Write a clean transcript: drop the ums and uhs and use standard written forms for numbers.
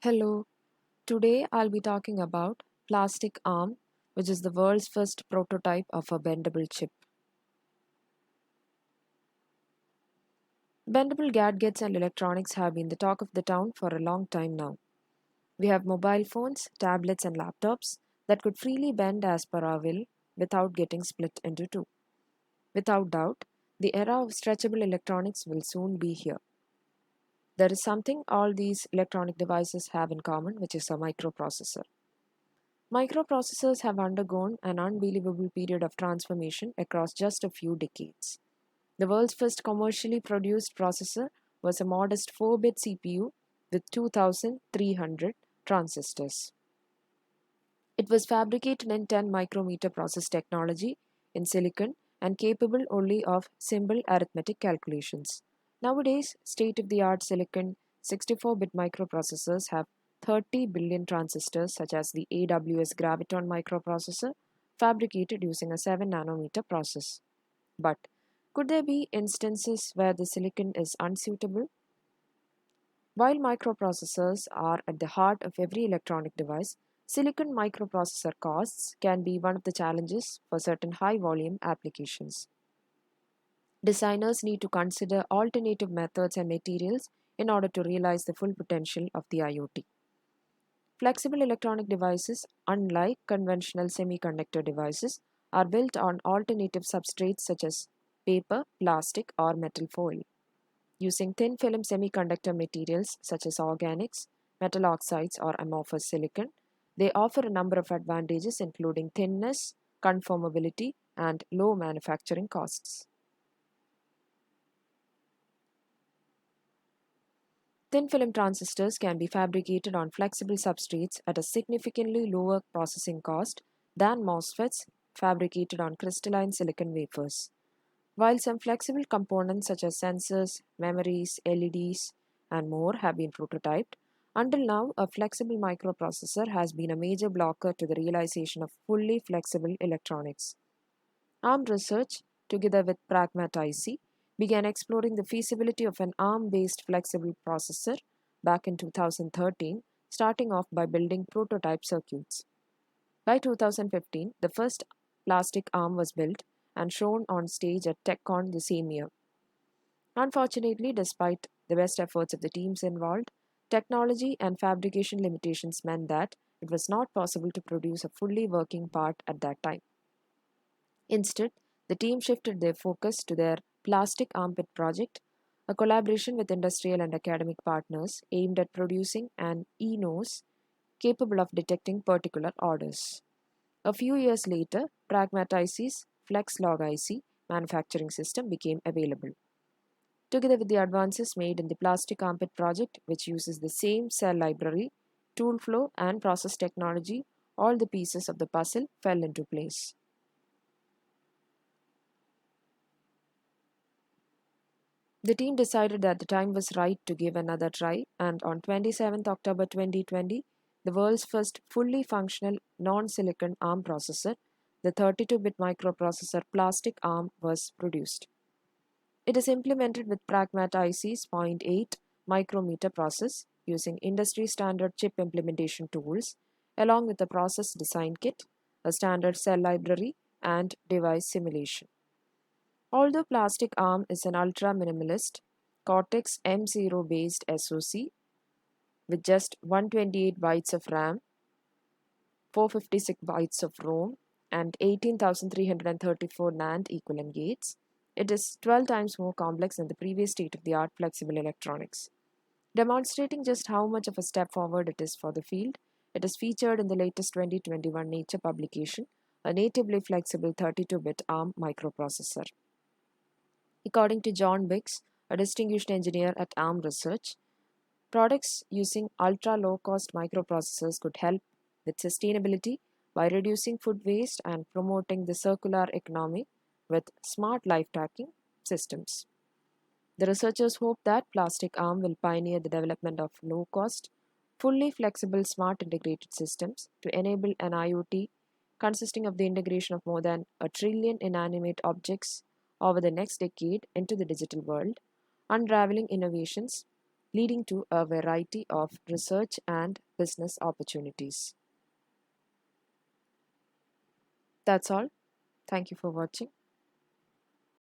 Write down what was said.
Hello, today I'll be talking about plastic arm, which is the world's first prototype of a bendable chip. Bendable gadgets and electronics have been the talk of the town for a long time now. We have mobile phones, tablets, and laptops that could freely bend as per our will without getting split into two. Without doubt, the era of stretchable electronics will soon be here. There is something all these electronic devices have in common, which is a microprocessor. Microprocessors have undergone an unbelievable period of transformation across just a few decades. The world's first commercially produced processor was a modest 4-bit CPU with 2300 transistors. It was fabricated in 10 micrometer process technology in silicon and capable only of simple arithmetic calculations. Nowadays, state of the art silicon 64-bit microprocessors have 30 billion transistors, such as the AWS Graviton microprocessor, fabricated using a 7 nanometer process. But could there be instances where the silicon is unsuitable? While microprocessors are at the heart of every electronic device, silicon microprocessor costs can be one of the challenges for certain high volume applications. Designers need to consider alternative methods and materials in order to realize the full potential of the IoT. Flexible electronic devices, unlike conventional semiconductor devices, are built on alternative substrates such as paper, plastic, or metal foil. Using thin film semiconductor materials such as organics, metal oxides, or amorphous silicon, they offer a number of advantages including thinness, conformability, and low manufacturing costs. Thin film transistors can be fabricated on flexible substrates at a significantly lower processing cost than MOSFETs fabricated on crystalline silicon wafers. While some flexible components such as sensors, memories, LEDs, and more have been prototyped, until now a flexible microprocessor has been a major blocker to the realization of fully flexible electronics. ARM Research, together with Pragmat IC, began exploring the feasibility of an ARM based flexible processor back in 2013, starting off by building prototype circuits. By 2015, the first plastic arm was built and shown on stage at TechCon the same year. Unfortunately, despite the best efforts of the teams involved, technology and fabrication limitations meant that it was not possible to produce a fully working part at that time. Instead, the team shifted their focus to their plastic armpit project, a collaboration with industrial and academic partners aimed at producing an e-nose capable of detecting particular orders. A few years later, Pragmat IC's FlexLog IC manufacturing system became available. Together with the advances made in the plastic armpit project, which uses the same cell library, tool flow, and process technology, all the pieces of the puzzle fell into place. The team decided that the time was right to give another try, and on 27th October 2020, the world's first fully functional non silicon ARM processor, the 32-bit microprocessor Plastic ARM, was produced. It is implemented with Pragmat IC's zero point 0.8 micrometer process using industry standard chip implementation tools, along with a process design kit, a standard cell library, and device simulation. Although Plastic Arm is an ultra minimalist Cortex M0 based SoC with just 128 bytes of RAM, 456 bytes of ROM, and 18,334 NAND equivalent gates, it is 12 times more complex than the previous state of the art flexible electronics. Demonstrating just how much of a step forward it is for the field, it is featured in the latest 2021 Nature publication, a natively flexible 32-bit ARM microprocessor. According to John Biggs, a distinguished engineer at ARM Research, products using ultra low cost microprocessors could help with sustainability by reducing food waste and promoting the circular economy with smart life tracking systems. The researchers hope that Plastic Arm will pioneer the development of low cost, fully flexible smart integrated systems to enable an IoT consisting of the integration of more than a trillion inanimate objects over the next decade into the digital world, unraveling innovations leading to a variety of research and business opportunities. That's all. Thank you for watching.